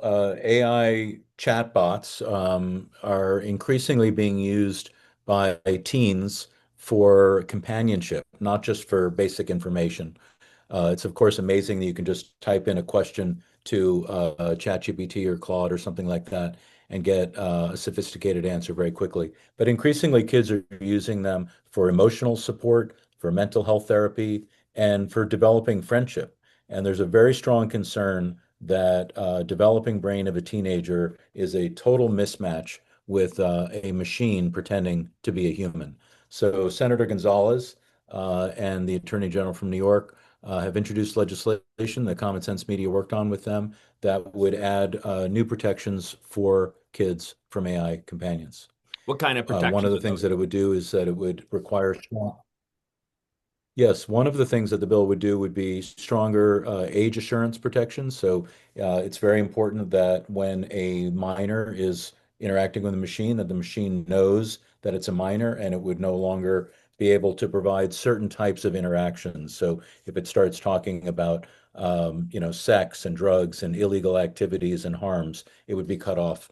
Well, AI chatbots are increasingly being used by teens for companionship, not just for basic information. It's of course amazing that you can just type in a question to ChatGPT or Claude or something like that and get a sophisticated answer very quickly. But increasingly, kids are using them for emotional support, for mental health therapy, and for developing friendship. And there's a very strong concern that developing brain of a teenager is a total mismatch with a machine pretending to be a human. So Senator Gonzalez and the Attorney General from New York have introduced legislation that Common Sense Media worked on with them that would add new protections for kids from AI companions. What kind of One of protections the are things those? that it would do is that it would require strong. Yes, one of the things that the bill would do would be stronger age assurance protections. So it's very important that when a minor is interacting with a machine, that the machine knows that it's a minor and it would no longer be able to provide certain types of interactions. So if it starts talking about, sex and drugs and illegal activities and harms, it would be cut off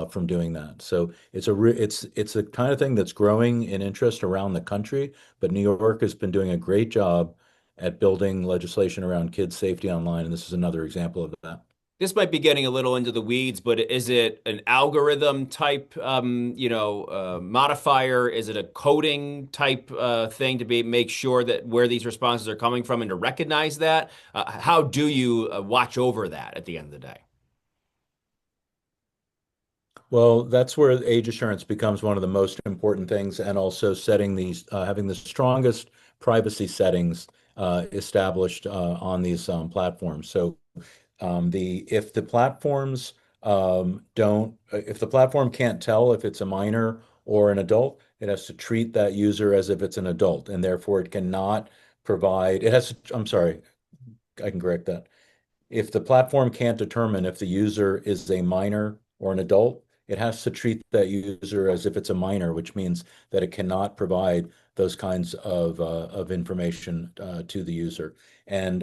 from doing that. So it's a kind of thing that's growing in interest around the country. But New York has been doing a great job at building legislation around kids' safety online, and this is another example of that. This might be getting a little into the weeds, but is it an algorithm type, modifier? Is it a coding type thing to be make sure that where these responses are coming from and to recognize that? How do you watch over that at the end of the day? Well, that's where age assurance becomes one of the most important things, and also setting these, having the strongest privacy settings established on these platforms. So the if the platforms don't if the platform can't tell if it's a minor or an adult, it has to treat that user as if it's an adult, and therefore it cannot provide. It has. I'm sorry, I can correct that. If the platform can't determine if the user is a minor or an adult, it has to treat that user as if it's a minor, which means that it cannot provide those kinds of information to the user. And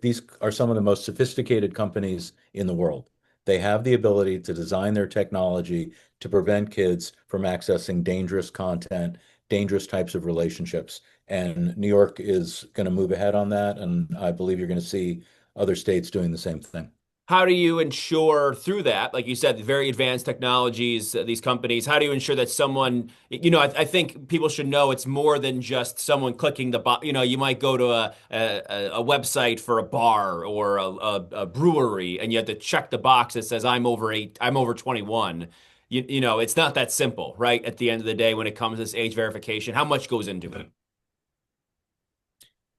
these are some of the most sophisticated companies in the world. They have the ability to design their technology to prevent kids from accessing dangerous content, dangerous types of relationships. And New York is going to move ahead on that. And I believe you're going to see other states doing the same thing. How do you ensure through that, like you said, the very advanced technologies, these companies, how do you ensure that someone, I think people should know it's more than just someone clicking the box. You might go to a website for a bar or a brewery, and you have to check the box that says I'm over 21. It's not that simple, right? At the end of the day, when it comes to this age verification, how much goes into it?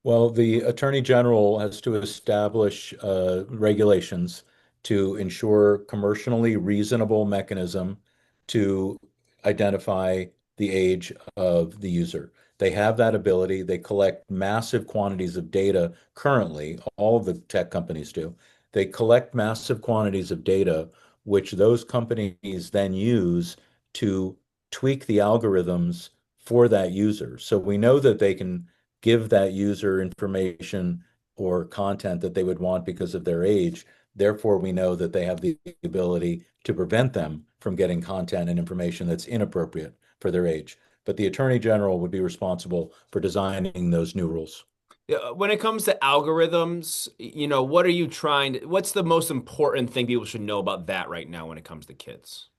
Well, the Attorney General has to establish regulations to ensure commercially reasonable mechanism to identify the age of the user. They have that ability. They collect massive quantities of data currently. All of the tech companies do. They collect massive quantities of data, which those companies then use to tweak the algorithms for that user. So we know that they can give that user information or content that they would want because of their age. Therefore, we know that they have the ability to prevent them from getting content and information that's inappropriate for their age. But the Attorney General would be responsible for designing those new rules. Yeah, when it comes to algorithms, what are you what's the most important thing people should know about that right now when it comes to kids?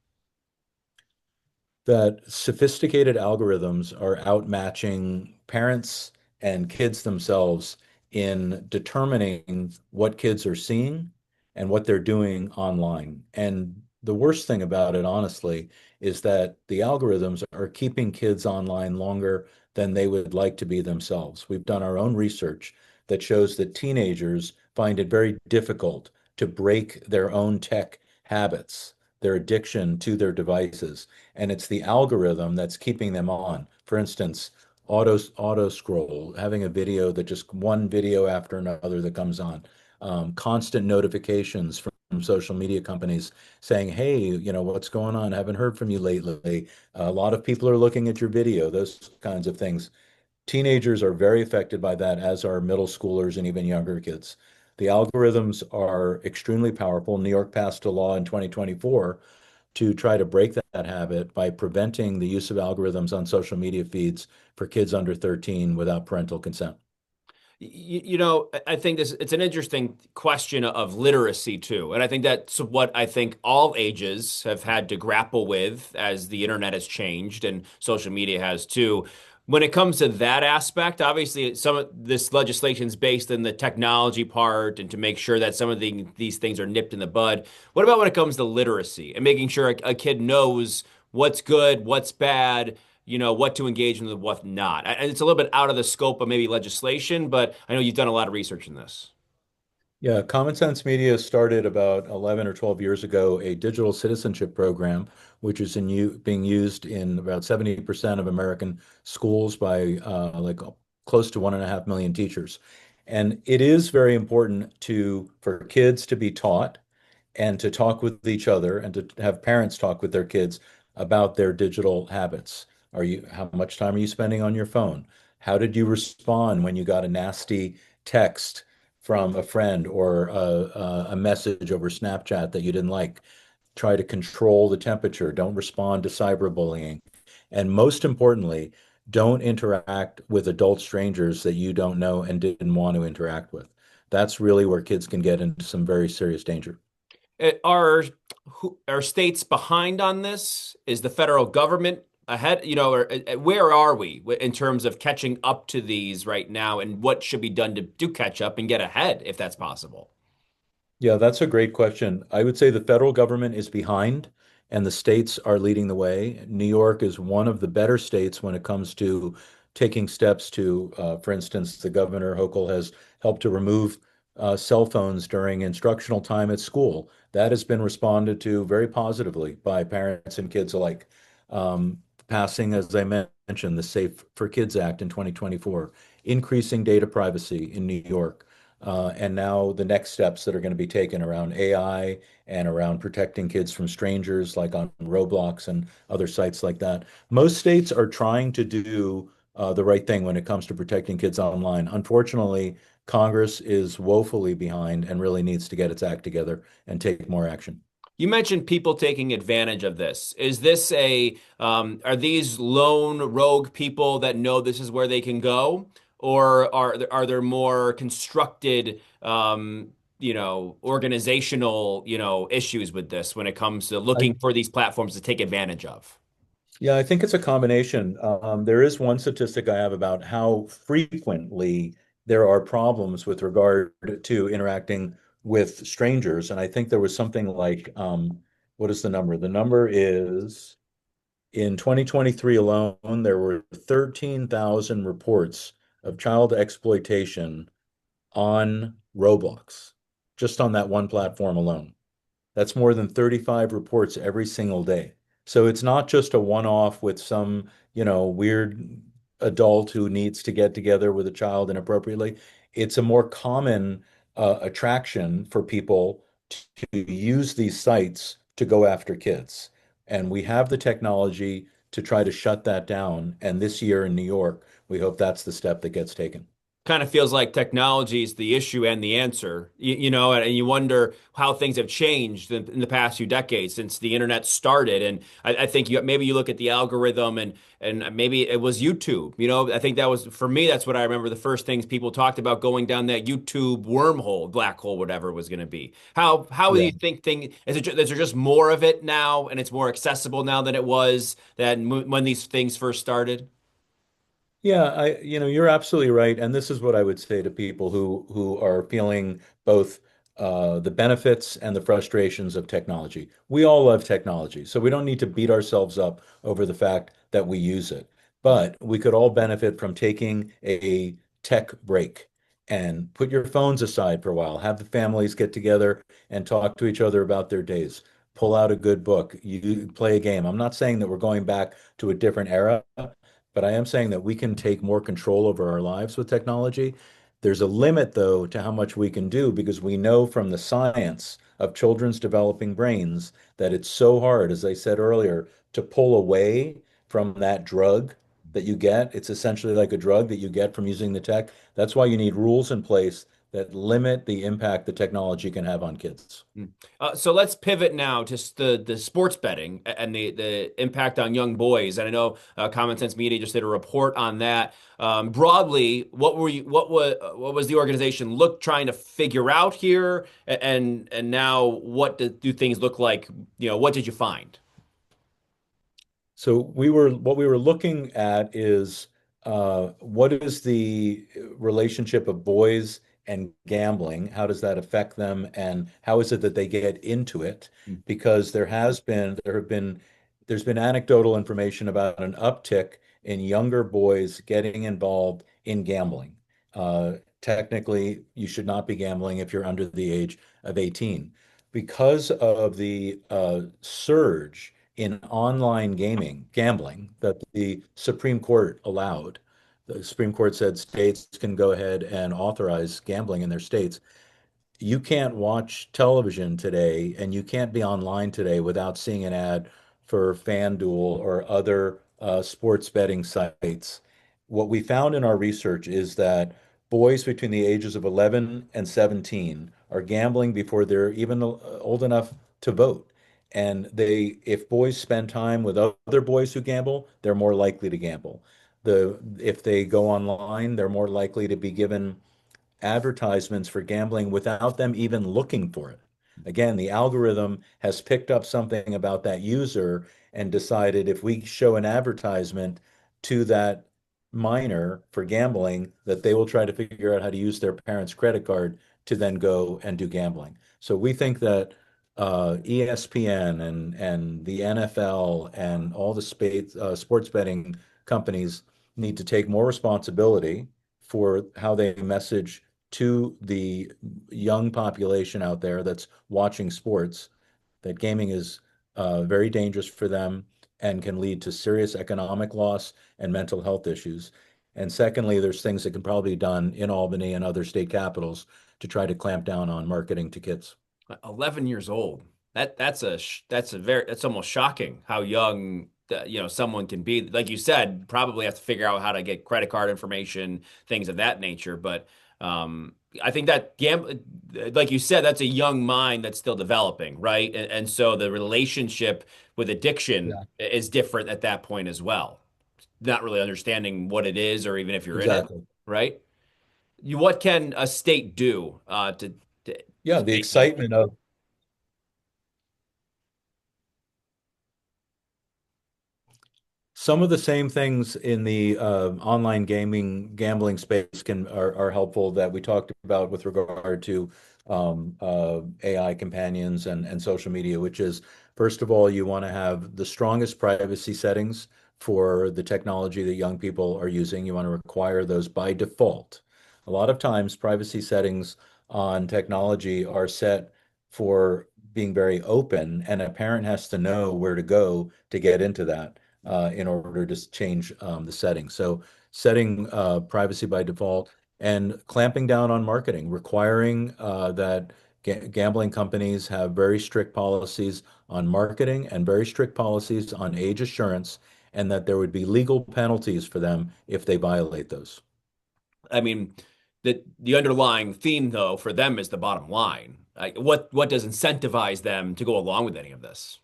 That sophisticated algorithms are outmatching parents and kids themselves in determining what kids are seeing and what they're doing online. And the worst thing about it, honestly, is that the algorithms are keeping kids online longer than they would like to be themselves. We've done our own research that shows that teenagers find it very difficult to break their own tech habits, their addiction to their devices, and it's the algorithm that's keeping them on. For instance, auto scroll, having a video that just one video after another that comes on, constant notifications from social media companies saying, "Hey, what's going on? I haven't heard from you lately. A lot of people are looking at your video." Those kinds of things. Teenagers are very affected by that, as are middle schoolers and even younger kids. The algorithms are extremely powerful. New York passed a law in 2024 to try to break that habit by preventing the use of algorithms on social media feeds for kids under 13 without parental consent. I think it's an interesting question of literacy too. And I think that's what I think all ages have had to grapple with as the internet has changed and social media has too. When it comes to that aspect, obviously some of this legislation is based in the technology part and to make sure that some of these things are nipped in the bud. What about when it comes to literacy and making sure a kid knows what's good, what's bad? What to engage in with what not. And it's a little bit out of the scope of maybe legislation, but I know you've done a lot of research in this. Yeah, Common Sense Media started about 11 or 12 years ago a digital citizenship program, which is being used in about 70% of American schools by close to 1.5 million teachers. And it is very important for kids to be taught and to talk with each other and to have parents talk with their kids about their digital habits. How much time are you spending on your phone? How did you respond when you got a nasty text from a friend or a message over Snapchat that you didn't like? Try to control the temperature. Don't respond to cyberbullying. And most importantly, don't interact with adult strangers that you don't know and didn't want to interact with. That's really where kids can get into some very serious danger. Are are states behind on this? Is the federal government ahead? Or where are we in terms of catching up to these right now, and what should be done to do catch up and get ahead if that's possible? Yeah, that's a great question. I would say the federal government is behind and the states are leading the way. New York is one of the better states when it comes to taking steps for instance, the governor Hochul has helped to remove cell phones during instructional time at school. That has been responded to very positively by parents and kids alike. Passing, as I mentioned, the Safe for Kids Act in 2024, increasing data privacy in New York. And now the next steps that are going to be taken around AI and around protecting kids from strangers, like on Roblox and other sites like that. Most states are trying to do the right thing when it comes to protecting kids online. Unfortunately, Congress is woefully behind and really needs to get its act together and take more action. You mentioned people taking advantage of this. Are these lone rogue people that know this is where they can go? Or are there more constructed, organizational, issues with this when it comes to I, looking for these platforms to take advantage of? Yeah, I think it's a combination. There is one statistic I have about how frequently there are problems with regard to interacting with strangers. And I think there was something like, what is the number? The number is in 2023 alone, there were 13,000 reports of child exploitation on Roblox, just on that one platform alone. That's more than 35 reports every single day. So it's not just a one-off with some, weird adult who needs to get together with a child inappropriately. It's a more common attraction for people to use these sites to go after kids. And we have the technology to try to shut that down. And this year in New York, we hope that's the step that gets taken. Kind of feels like technology is the issue and the answer, and you wonder how things have changed in the past few decades since the internet started. And I think maybe you look at the algorithm and maybe it was YouTube. I think that was for me. That's what I remember. The first things people talked about going down that YouTube wormhole, black hole, whatever it was going to be. How do Yeah. you think is there just more of it now and it's more accessible now than it was when these things first started? Yeah, you're absolutely right. And this is what I would say to people who are feeling both the benefits and the frustrations of technology. We all love technology, so we don't need to beat ourselves up over the fact that we use it. But we could all benefit from taking a tech break and put your phones aside for a while. Have the families get together and talk to each other about their days. Pull out a good book. You play a game. I'm not saying that we're going back to a different era, but I am saying that we can take more control over our lives with technology. There's a limit, though, to how much we can do because we know from the science of children's developing brains that it's so hard, as I said earlier, to pull away from that drug that you get. It's essentially like a drug that you get from using the tech. That's why you need rules in place that limit the impact the technology can have on kids. Mm. So let's pivot now to the sports betting and the impact on young boys. And I know Common Sense Media just did a report on that. Broadly, what was the organization trying to figure out here? And now what do things look like? What did you find? So what we were looking at is what is the relationship of boys and gambling? How does that affect them, and how is it that they get into it? Because there's been anecdotal information about an uptick in younger boys getting involved in gambling. Technically, you should not be gambling if you're under the age of 18. Because of the surge in online gambling that the Supreme Court allowed. The Supreme Court said states can go ahead and authorize gambling in their states. You can't watch television today and you can't be online today without seeing an ad for FanDuel or other sports betting sites. What we found in our research is that boys between the ages of 11 and 17 are gambling before they're even old enough to vote. And if boys spend time with other boys who gamble, they're more likely to gamble. If they go online, they're more likely to be given advertisements for gambling without them even looking for it. Again, the algorithm has picked up something about that user and decided if we show an advertisement to that minor for gambling, that they will try to figure out how to use their parents' credit card to then go and do gambling. So we think that ESPN and the NFL and all the sports betting companies need to take more responsibility for how they message to the young population out there that's watching sports, that gaming is very dangerous for them and can lead to serious economic loss and mental health issues. And secondly, there's things that can probably be done in Albany and other state capitals to try to clamp down on marketing to kids. 11 years old. That's almost shocking how young someone can be. Like you said, probably have to figure out how to get credit card information, things of that nature. But I think that like you said, that's a young mind that's still developing, right? And so the relationship with addiction Yeah, is different at that point as well. Not really understanding what it is, or even if you're in it, exactly. right? What can a state do to Yeah, the make that? excitement of some of the same things in the online gambling space are helpful that we talked about with regard to AI companions and social media, which is first of all, you want to have the strongest privacy settings for the technology that young people are using. You want to require those by default. A lot of times, privacy settings on technology are set for being very open, and a parent has to know where to go to get into that in order to change the settings. So setting privacy by default and clamping down on marketing, requiring that gambling companies have very strict policies on marketing and very strict policies on age assurance, and that there would be legal penalties for them if they violate those. I mean, the underlying theme though for them is the bottom line. Like, what does incentivize them to go along with any of this?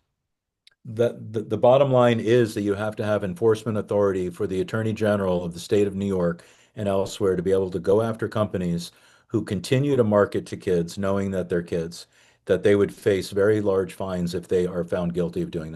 The bottom line is that you have to have enforcement authority for the Attorney General of the state of New York and elsewhere to be able to go after companies who continue to market to kids, knowing that they're kids, that they would face very large fines if they are found guilty of doing that.